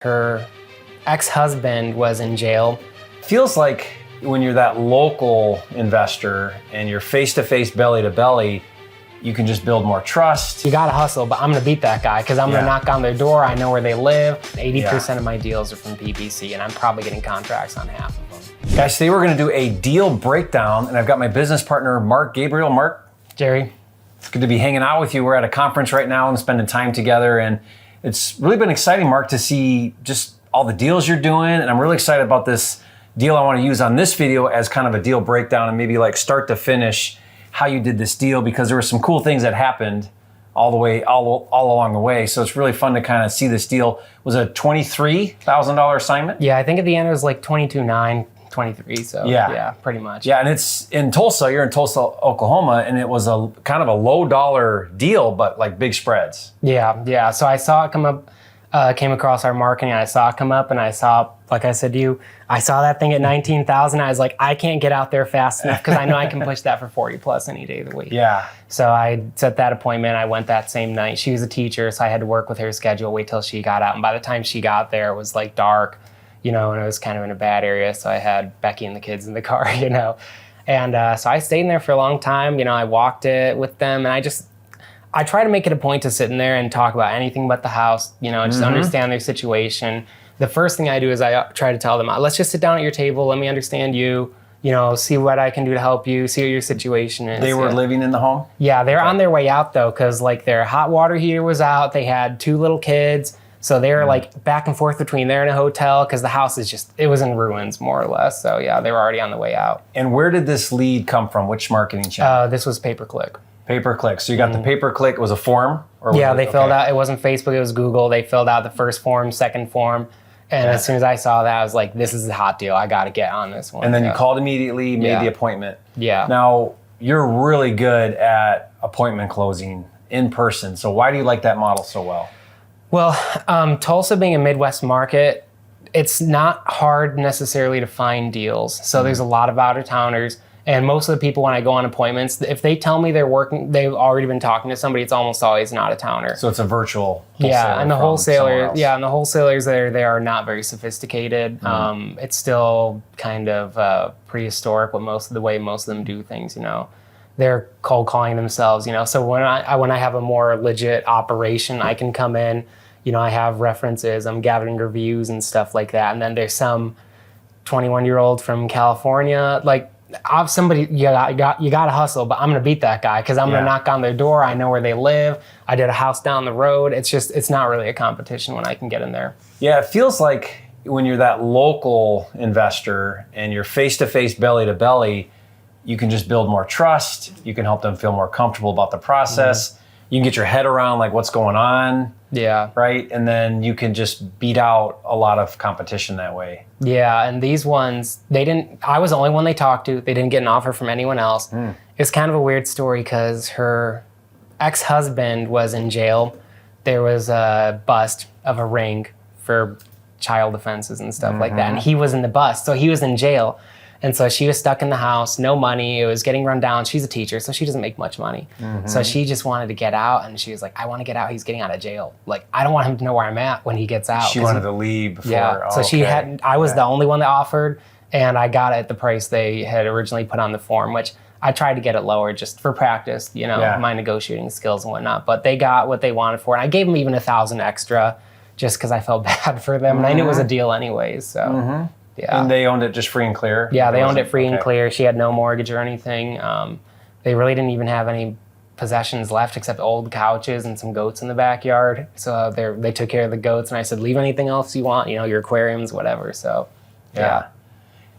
Her ex-husband was in jail. Feels like when you're that local investor and you're face-to-face, belly-to-belly, you can just build more trust. You gotta hustle, but I'm gonna beat that guy because I'm gonna knock on their door. I know where they live. 80% of my deals are from PPC, and I'm probably getting contracts on half of them. Guys, today we're gonna do a deal breakdown, and I've got my business partner, Mark Gabryel. Mark. Jerry. It's good to be hanging out with you. We're at a conference right now and spending time together, and it's really been exciting, Mark, to see just all the deals you're doing, and I'm really excited about this deal I want to use on this video as kind of a deal breakdown and maybe like start to finish how you did this deal, because there were some cool things that happened all along the way. So it's really fun to kind of see this deal. Was it a $23,000 assignment? Yeah, I think at the end it was like 22.9, 23. So yeah, pretty much. Yeah, and it's in Tulsa. You're in Tulsa, Oklahoma, and it was a kind of a low dollar deal, but like big spreads. Yeah. So I saw it come up. Came across our marketing, I saw it come up, and I saw, like I said to you, I saw that thing at 19,000. I was like, I can't get out there fast enough because I know I can push that for 40 plus any day of the week. Yeah. So I set that appointment. I went that same night. She was a teacher, so I had to work with her schedule, wait till she got out. And by the time she got there, it was like dark, and it was kind of in a bad area. So I had Becky and the kids in the car, And so I stayed in there for a long time. I walked it with them, and I try to make it a point to sit in there and talk about anything but the house, just understand their situation. The first thing I do is I try to tell them, let's just sit down at your table, let me understand you, see what I can do to help you, see what your situation is. They were living in the home? Yeah, they're on their way out though, because like their hot water heater was out, they had 2 little kids, so they were like back and forth between there and a hotel because the house it was in ruins more or less. So yeah, they were already on the way out. And where did this lead come from? Which marketing channel? This was pay-per-click. Pay-per-click. So you got the pay-per-click. It was a form? They filled out, it wasn't Facebook, it was Google. They filled out the first form, second form. And as soon as I saw that, I was like, this is a hot deal. I got to get on this one. And then you called immediately, made the appointment. Yeah. Now, you're really good at appointment closing in person. So why do you like that model so well? Well, Tulsa being a Midwest market, it's not hard necessarily to find deals. So there's a lot of out-of-towners. And most of the people, when I go on appointments, if they tell me they've already been talking to somebody, it's almost always an out-of-towner. So it's a virtual wholesaler. Yeah, and the wholesalers they are not very sophisticated. It's still kind of prehistoric with the way most of them do things. They're cold calling themselves. So when I have a more legit operation, I can come in. I have references. I'm gathering reviews and stuff like that. And then there's some 21-year-old from California, like. Somebody you gotta hustle, but I'm gonna beat that guy because I'm gonna knock on their door. I know where they live. I did a house down the road. It's not really a competition when I can get in there. Yeah, it feels like when you're that local investor and you're face-to-face, belly-to-belly, you can just build more trust. You can help them feel more comfortable about the process. You can get your head around like what's going on. Yeah. Right? And then you can just beat out a lot of competition that way. Yeah, and these ones, I was the only one they talked to. They didn't get an offer from anyone else. It's kind of a weird story because her ex-husband was in jail. There was a bust of a ring for child offenses and stuff like that. And he was in the bust, so he was in jail. And so she was stuck in the house, no money. It was getting run down. She's a teacher, so she doesn't make much money. So she just wanted to get out, and she was like, I want to get out. He's getting out of jail. Like, I don't want him to know where I'm at when he gets out. She wanted to leave before. Yeah, so I was the only one that offered, and I got it at the price they had originally put on the form, which I tried to get it lower just for practice, my negotiating skills and whatnot. But they got what they wanted for it. And I gave them even $1,000 extra just because I felt bad for them. And I knew it was a deal anyways, so... Yeah. And they owned it just free and clear? Yeah, they owned it free and clear. She had no mortgage or anything. They really didn't even have any possessions left except old couches and some goats in the backyard. So they took care of the goats, and I said, leave anything else you want, your aquariums, whatever. So, yeah.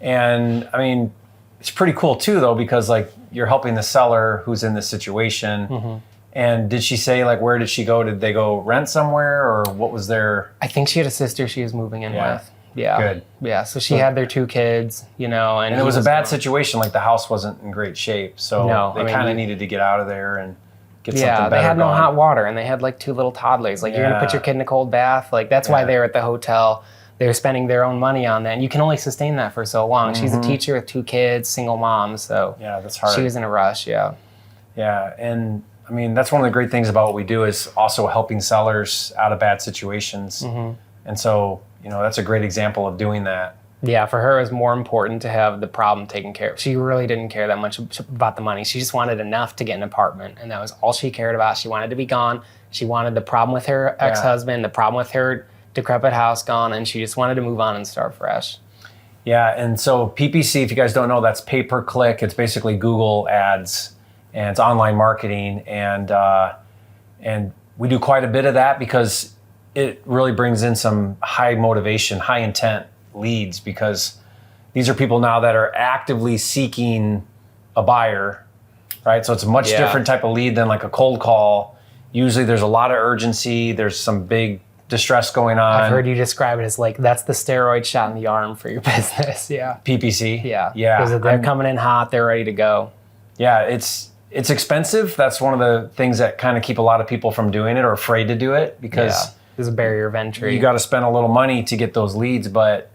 And, I mean, it's pretty cool, too, though, because, like, you're helping the seller who's in this situation. And did she say, like, where did she go? Did they go rent somewhere, or what was their... I think she had a sister she was moving in with. Yeah. Good. Yeah. So she had their 2 kids, and it was a bad situation. Like the house wasn't in great shape. So they kind of needed to get out of there and get something better. Yeah, they had no hot water, and they had like 2 little toddlers. Like you're going to put your kid in a cold bath. Like that's why they were at the hotel. They were spending their own money on that. And you can only sustain that for so long. She's a teacher with 2 kids, single mom. So that's hard. She was in a rush. Yeah. Yeah. And I mean, that's one of the great things about what we do is also helping sellers out of bad situations. And so that's a great example of doing that. Yeah, for her, it was more important to have the problem taken care of. She really didn't care that much about the money. She just wanted enough to get an apartment, and that was all she cared about. She wanted to be gone. She wanted the problem with her ex-husband, the problem with her decrepit house gone, and she just wanted to move on and start fresh. Yeah, and so PPC, if you guys don't know, that's pay-per-click. It's basically Google ads, and it's online marketing, and we do quite a bit of that because it really brings in some high motivation, high intent leads, because these are people now that are actively seeking a buyer, right? So it's a much different type of lead than like a cold call. Usually there's a lot of urgency. There's some big distress going on. I've heard you describe it as like, that's the steroid shot in the arm for your business. Yeah. PPC. Yeah. Yeah. Because they're coming in hot, they're ready to go. Yeah. It's expensive. That's one of the things that kind of keep a lot of people from doing it or afraid to do it, because there's a barrier of entry. You got to spend a little money to get those leads. But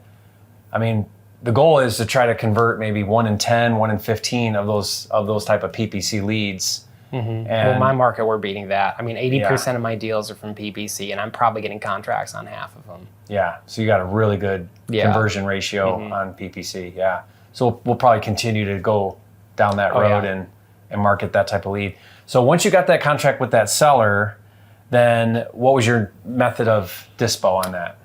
I mean, the goal is to try to convert maybe 1 in 10, 1 in 15 of those type of PPC leads. Mm-hmm. And my market, we're beating that. I mean, 80% of my deals are from PPC, and I'm probably getting contracts on half of them. Yeah, so you got a really good conversion ratio on PPC. Yeah, so we'll probably continue to go down that road and market that type of lead. So once you got that contract with that seller, then what was your method of dispo on that?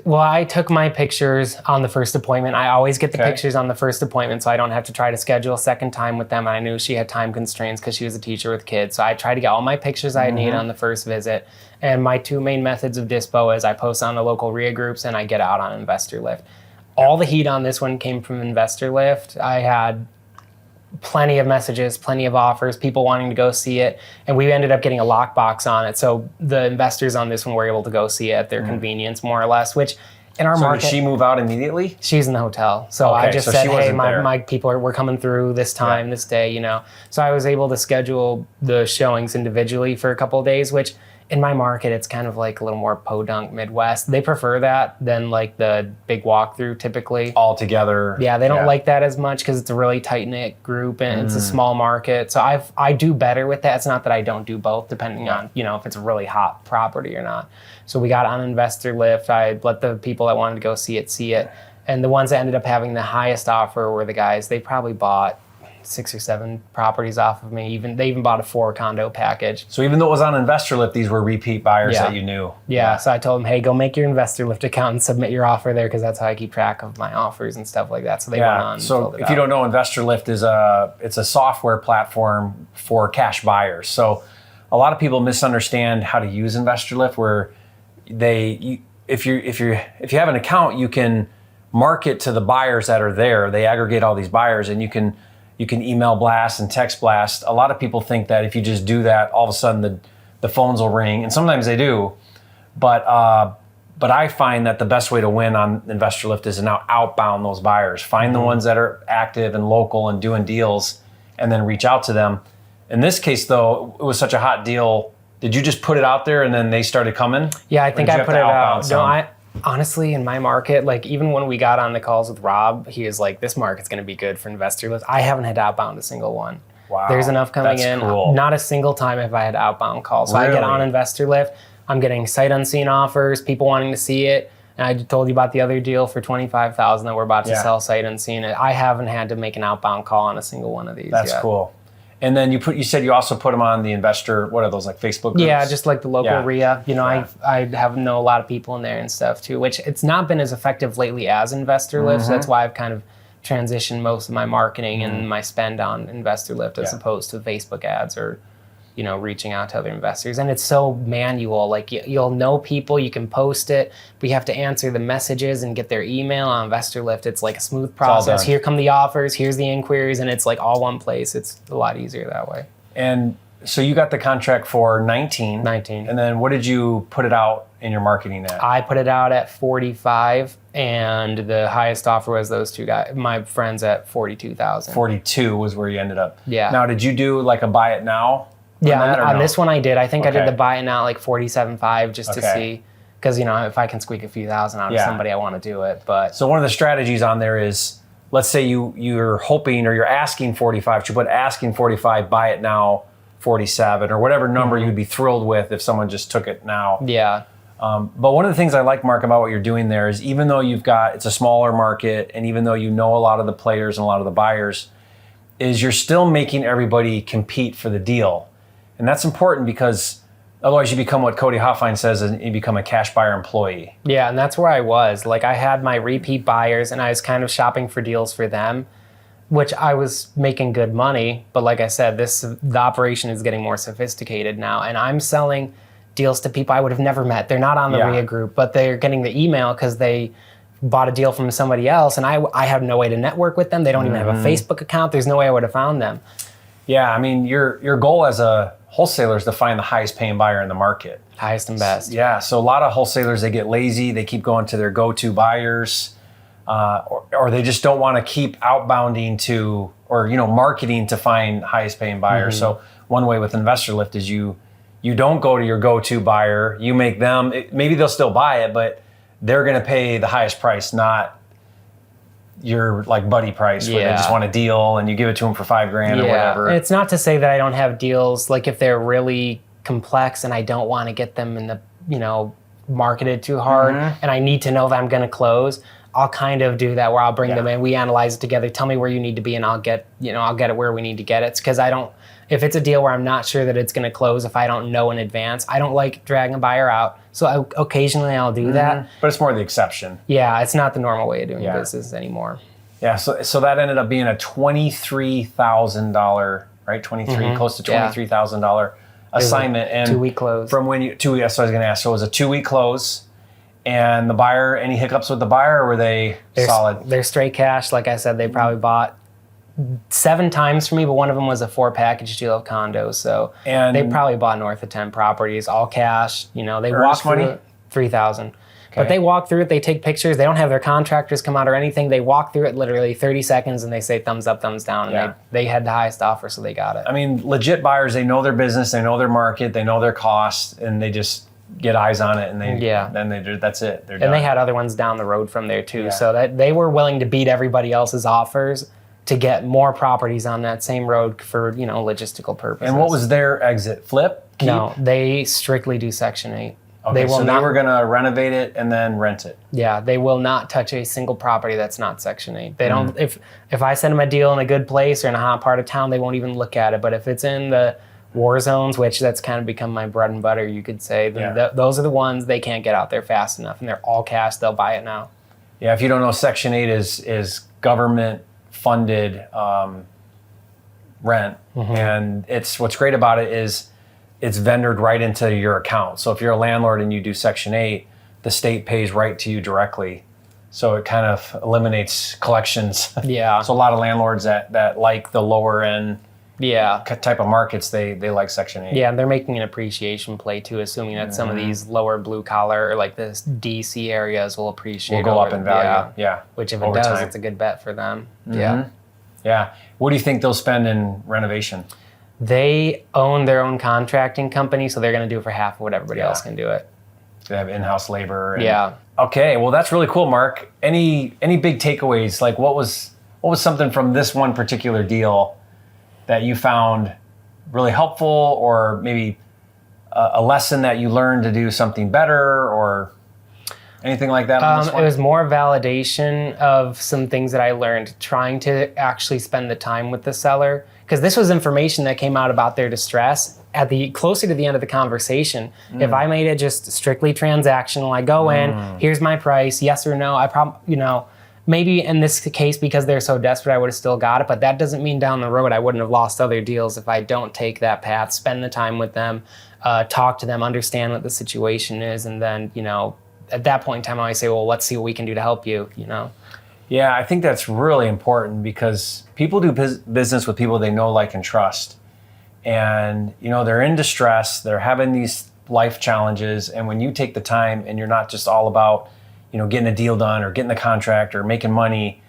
Well, I took my pictures on the first appointment. I always get the pictures on the first appointment, so I don't have to try to schedule a second time with them. I knew she had time constraints because she was a teacher with kids. So I tried to get all my pictures I need on the first visit. And my two main methods of dispo is I post on the local RIA groups and I get out on Investor Lift. All the heat on this one came from Investor Lift. I had plenty of messages, plenty of offers, people wanting to go see it. And we ended up getting a lockbox on it. So the investors on this one were able to go see it at their convenience, more or less, which in our market. So did she move out immediately? She's in the hotel. So I just said, hey, my people we're coming through this time, this day, So I was able to schedule the showings individually for a couple of days, which in my market, it's kind of like a little more podunk Midwest. They prefer that than like the big walkthrough typically. All together. Yeah, they don't like that as much because it's a really tight-knit group and it's a small market. So I do better with that. It's not that I don't do both, depending on, if it's a really hot property or not. So we got on Investor Lift. I let the people that wanted to go see it. And the ones that ended up having the highest offer were the guys, they probably bought 6 or 7 properties off of me. They even bought a 4 condo package. So even though it was on Investor Lift, these were repeat buyers that you knew. Yeah. So I told them, hey, go make your Investor Lift account and submit your offer there, because that's how I keep track of my offers and stuff like that. So they went on. So if you don't know, Investor Lift is a software platform for cash buyers. So a lot of people misunderstand how to use Investor Lift, where if you have an account, you can market to the buyers that are there. They aggregate all these buyers, and you can email blast and text blast. A lot of people think that if you just do that, all of a sudden the phones will ring, and sometimes they do. But I find that the best way to win on Investor Lift is to now outbound those buyers. Find the ones that are active and local and doing deals, and then reach out to them. In this case, though, it was such a hot deal. Did you just put it out there and then they started coming? Yeah, I think I put it out. No, honestly, in my market, like even when we got on the calls with Rob, he was like, this market's going to be good for Investor Lift. I haven't had to outbound a single one. Wow. There's enough coming in. Cool. Not a single time have I had outbound calls. So I get on Investor Lift. I'm getting sight unseen offers, people wanting to see it. And I told you about the other deal for $25,000 that we're about to sell sight unseen. I haven't had to make an outbound call on a single one of these. That's cool. And then you said you also put them on the investor, what are those, like Facebook groups? Yeah, just like the local RIA. I know a lot of people in there and stuff too, which it's not been as effective lately as Investor Lift. So that's why I've kind of transitioned most of my marketing and my spend on Investor Lift as opposed to Facebook ads or reaching out to other investors. And it's so manual. Like you'll know people, you can post it, but you have to answer the messages and get their email. On Investor Lift, it's like a smooth process. Here come the offers, here's the inquiries, and it's like all one place. It's a lot easier that way. And so you got the contract for 19. And then what did you put it out in your marketing at? I put it out at 45, and the highest offer was those two guys, my friends, at 42,000. 42 was where you ended up. Yeah. Now, did you do like a buy it now? Yeah, on this one I did. I think I did the buy it now like 47.5 just to see, because if I can squeak a few thousand out of somebody, I want to do it. But so one of the strategies on there is, let's say you're hoping or you're asking 45, you put asking 45, buy it now 47, or whatever number you'd be thrilled with if someone just took it now. Yeah. But one of the things I like, Mark, about what you're doing there is even though it's a smaller market, and even though you know a lot of the players and a lot of the buyers, is you're still making everybody compete for the deal. And that's important because otherwise you become what Cody Hoffine says, and you become a cash buyer employee. Yeah, and that's where I was. Like I had my repeat buyers and I was kind of shopping for deals for them, which I was making good money. But like I said, the operation is getting more sophisticated now, and I'm selling deals to people I would have never met. They're not on the RIA group, but they're getting the email because they bought a deal from somebody else, and I have no way to network with them. They don't even have a Facebook account. There's no way I would have found them. Yeah, I mean, your goal as a wholesaler is to find the highest paying buyer in the market. Highest and best. Yeah, so a lot of wholesalers, they get lazy. They keep going to their go-to buyers, or they just don't want to keep outbounding to, or marketing to find highest paying buyers. So one way with Investor Lift is you don't go to your go-to buyer. You make them, maybe they'll still buy it, but they're going to pay the highest price, not your like buddy price where they just want a deal and you give it to them for $5,000 or whatever. It's not to say that I don't have deals, like if they're really complex and I don't want to get them in the, marketed too hard and I need to know that I'm going to close, I'll kind of do that where I'll bring them in, we analyze it together, tell me where you need to be and I'll get it where we need to get it. It's because if it's a deal where I'm not sure that it's going to close, if I don't know in advance, I don't like dragging a buyer out. So occasionally I'll do that. But it's more the exception. Yeah, it's not the normal way of doing business anymore. Yeah, so that ended up being a $23,000, right? Close to $23,000 assignment. And 2-week close. From when that's what I was going to ask. So it was a 2-week close. And the buyer, any hiccups with the buyer, or were they're solid? They're straight cash. Like I said, they probably bought 7 times for me, but one of them was a 4-package deal of condos. So they probably bought north of 10 properties, all cash. They walk through it, $3,000. Okay. But they walk through it, they take pictures, they don't have their contractors come out or anything. They walk through it literally 30 seconds and they say thumbs up, thumbs down. And they had the highest offer, so they got it. I mean, legit buyers, they know their business, they know their market, they know their costs, and they just get eyes on it, and that's it. They're done. And they had other ones down the road from there too, so that they were willing to beat everybody else's offers to get more properties on that same road for logistical purposes. And what was their exit? Flip? Keep? No, they strictly do Section 8. Okay, they were going to renovate it and then rent it. Yeah, they will not touch a single property that's not Section 8. They don't. If I send them a deal in a good place or in a hot part of town, they won't even look at it. But if it's in the war zones, which that's kind of become my bread and butter, you could say, those are the ones they can't get out there fast enough, and they're all cash. They'll buy it now. Yeah, if you don't know, Section 8 is government funded rent, and what's great about it is it's vendored right into your account. So if you're a landlord and you do Section 8, the state pays right to you directly. So it kind of eliminates collections. Yeah. So a lot of landlords that like the lower end type of markets, they like Section 8. Yeah, and they're making an appreciation play too, assuming that some of these lower blue collar or like this DC areas will appreciate. Will go up in value. Yeah. Which if it does, it's a good bet for them. Yeah. Yeah. What do you think they'll spend in renovation? They own their own contracting company, so they're going to do it for half of what everybody else can do it. They have in-house labor. Yeah. Okay, well that's really cool, Mark. Any big takeaways? Like what was something from this one particular deal that you found really helpful, or maybe a lesson that you learned to do something better, or anything like that on this one? It was more validation of some things that I learned, trying to actually spend the time with the seller. Because this was information that came out about their distress closer to the end of the conversation. If I made it just strictly transactional, I go in, here's my price, yes or no. I probably, maybe in this case, because they're so desperate, I would have still got it. But that doesn't mean down the road I wouldn't have lost other deals if I don't take that path, spend the time with them, talk to them, understand what the situation is, and then, at that point in time, I always say, well, let's see what we can do to help you. Yeah, I think that's really important because people do business with people they know, like, and trust. And, they're in distress, they're having these life challenges. And when you take the time and you're not just all about, getting a deal done or getting the contract or making money,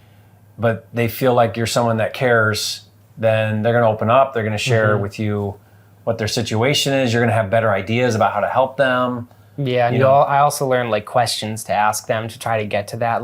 but they feel like you're someone that cares, then they're going to open up. They're going to share with you what their situation is. You're going to have better ideas about how to help them. Yeah, and I also learned questions to ask them to try to get to that.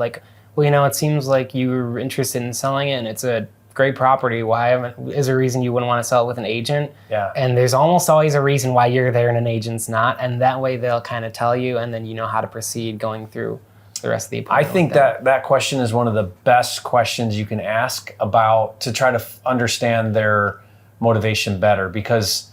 Well, it seems like you're interested in selling it and it's a great property. Is there a reason you wouldn't want to sell it with an agent? Yeah. And there's almost always a reason why you're there and an agent's not. And that way they'll kind of tell you, and then you know how to proceed going through the rest of the appointment. I think that question is one of the best questions you can ask about to try to understand their motivation better, because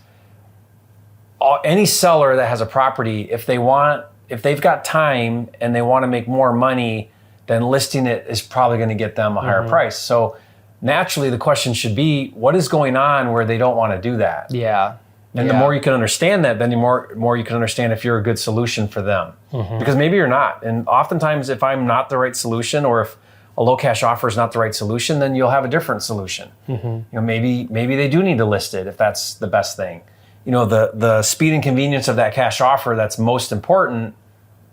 any seller that has a property, if they've got time and they want to make more money, then listing it is probably going to get them a higher price. So naturally the question should be, what is going on where they don't want to do that? Yeah. And the more you can understand that, then the more you can understand if you're a good solution for them. Because maybe you're not. And oftentimes if I'm not the right solution, or if a low cash offer is not the right solution, then you'll have a different solution. You know, maybe they do need to list it if that's the best thing. You know, the speed and convenience of that cash offer that's most important,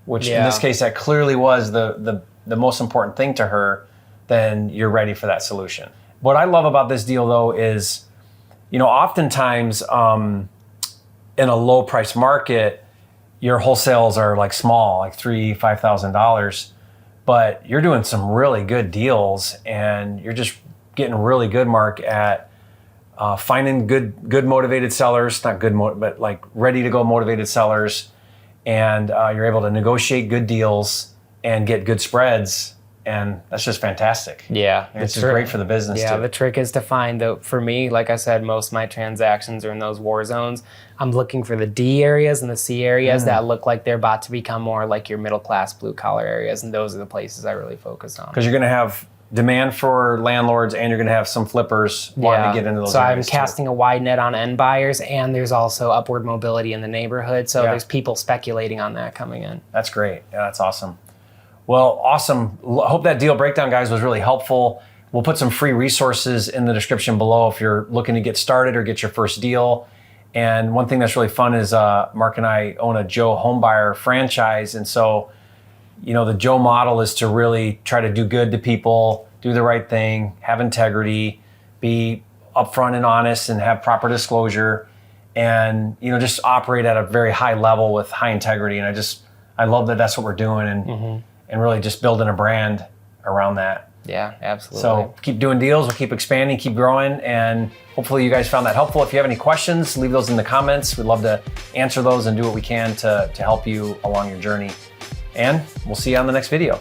which in this case that clearly was the most important thing to her, then you're ready for that solution. What I love about this deal though is, you know, oftentimes in a low price market, your wholesales are like small, like $3,000, $5,000, but you're doing some really good deals, and you're just getting really good, Mark, at finding good motivated sellers, not good, but like ready to go motivated sellers. And you're able to negotiate good deals and get good spreads. And that's just fantastic. Yeah. It's just great for the business too. Yeah, the trick is to find for me, like I said, most of my transactions are in those war zones. I'm looking for the D areas and the C areas that look like they're about to become more like your middle class blue collar areas. And those are the places I really focus on. Because you're going to have demand for landlords, and you're going to have some flippers wanting to get into those areas. So I'm casting a wide net on end buyers, and there's also upward mobility in the neighborhood. So there's people speculating on that coming in. That's great. Yeah, that's awesome. Well, awesome. Hope that deal breakdown, guys, was really helpful. We'll put some free resources in the description below if you're looking to get started or get your first deal. And one thing that's really fun is Mark and I own a Joe Homebuyer franchise. And so, you know, the Joe model is to really try to do good to people, do the right thing, have integrity, be upfront and honest, and have proper disclosure, and, you know, just operate at a very high level with high integrity. And I love that that's what we're doing, and really just building a brand around that. Yeah, absolutely. So keep doing deals, we'll keep expanding, keep growing, and hopefully you guys found that helpful. If you have any questions, leave those in the comments. We'd love to answer those and do what we can to help you along your journey. And we'll see you on the next video.